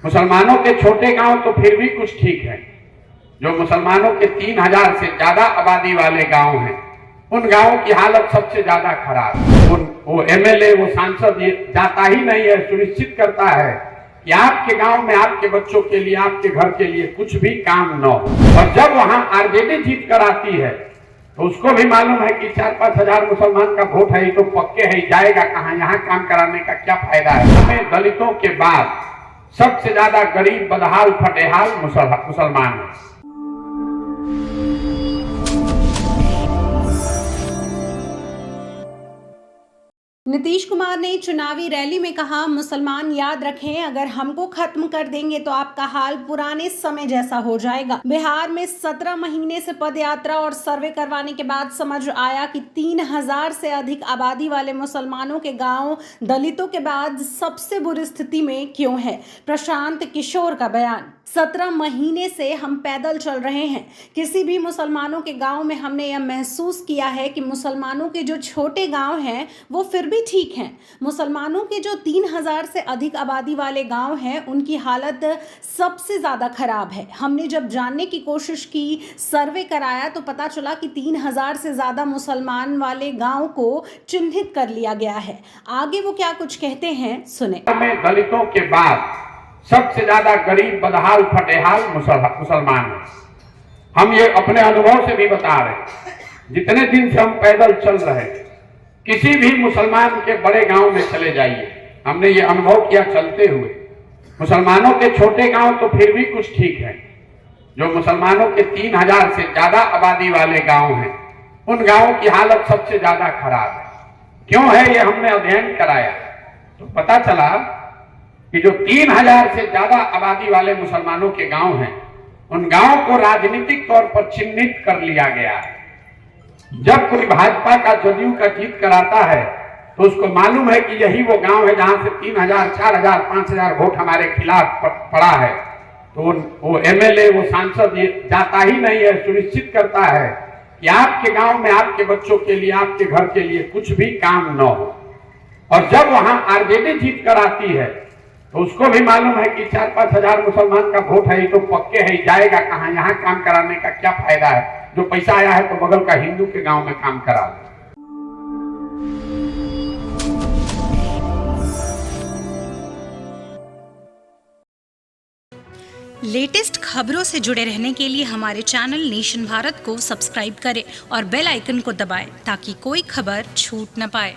मुसलमानों के छोटे गांव तो फिर भी कुछ ठीक है। जो मुसलमानों के 3000 से ज्यादा आबादी वाले गांव हैं, उन गांवों की हालत सबसे ज्यादा खराब है। वो एमएलए, वो सांसद जाता ही नहीं है, सुनिश्चित करता है कि आपके गांव में आपके बच्चों के लिए, आपके घर के लिए कुछ भी काम न हो। और जब वहां आरजेडी जीत कर आती है तो उसको भी मालूम है कि 4-5 हजार मुसलमान का वोट है, तो पक्के है, जाएगा कहां, यहाँ काम कराने का क्या फायदा है। हमें दलितों के बाद सबसे ज्यादा गरीब, बदहाल, फटेहाल मुसलमान है। नीतीश कुमार ने चुनावी रैली में कहा, मुसलमान याद रखें, अगर हमको खत्म कर देंगे तो आपका हाल पुराने समय जैसा हो जाएगा। बिहार में 17 महीने से पदयात्रा और सर्वे करवाने के बाद समझ आया कि 3000 से अधिक आबादी वाले मुसलमानों के गांव दलितों के बाद सबसे बुरी स्थिति में क्यों है। प्रशांत किशोर का बयान। 17 महीने से हम पैदल चल रहे हैं। किसी भी मुसलमानों के गांव में हमने यह महसूस किया है कि मुसलमानों के जो छोटे गांव हैं वो फिर भी ठीक हैं। मुसलमानों के जो 3000 से अधिक आबादी वाले गांव हैं, उनकी हालत सबसे ज़्यादा खराब है। हमने जब जानने की कोशिश की, सर्वे कराया, तो पता चला कि 3000 से ज़्यादा मुसलमान वाले गाँव को चिन्हित कर लिया गया है। आगे वो क्या कुछ कहते हैं, सुने। दलितों के बाद सबसे ज्यादा गरीब, बदहाल, फटेहाल मुसलमान हैं। हम ये अपने अनुभव से भी बता रहे हैं। जितने दिन से हम पैदल चल रहे हैं, किसी भी मुसलमान के बड़े गांव में चले जाइए, हमने ये अनुभव किया चलते हुए। मुसलमानों के छोटे गांव तो फिर भी कुछ ठीक है। जो मुसलमानों के 3000 से ज्यादा आबादी वाले गांव हैं, उन गांवों की हालत सबसे ज्यादा खराब है। क्यों है, ये हमने अध्ययन कराया तो पता चला कि जो 3000 से ज्यादा आबादी वाले मुसलमानों के गांव हैं, उन गांवों को राजनीतिक तौर पर चिन्हित कर लिया गया है। जब कोई भाजपा का, जदयू का जीत कराता है तो उसको मालूम है कि यही वो गांव है जहां से 3000, 4000, 5000 वोट हमारे खिलाफ पड़ा है। तो वो एमएलए, वो सांसद जाता ही नहीं है, सुनिश्चित करता है कि आपके गांव में आपके बच्चों के लिए, आपके घर के लिए कुछ भी काम न हो। और जब वहां आरजेडी जीत कर आती है तो उसको भी मालूम है कि 4-5 हजार मुसलमान का वोट है, तो पक्के है, जाएगा कहां, यहाँ काम कराने का क्या फायदा है। जो पैसा आया है तो बगल का हिंदू के गांव में काम करा ले। लेटेस्ट खबरों से जुड़े रहने के लिए हमारे चैनल नेशन भारत को सब्सक्राइब करें और बेल आइकन को दबाएं ताकि कोई खबर छूट न पाए।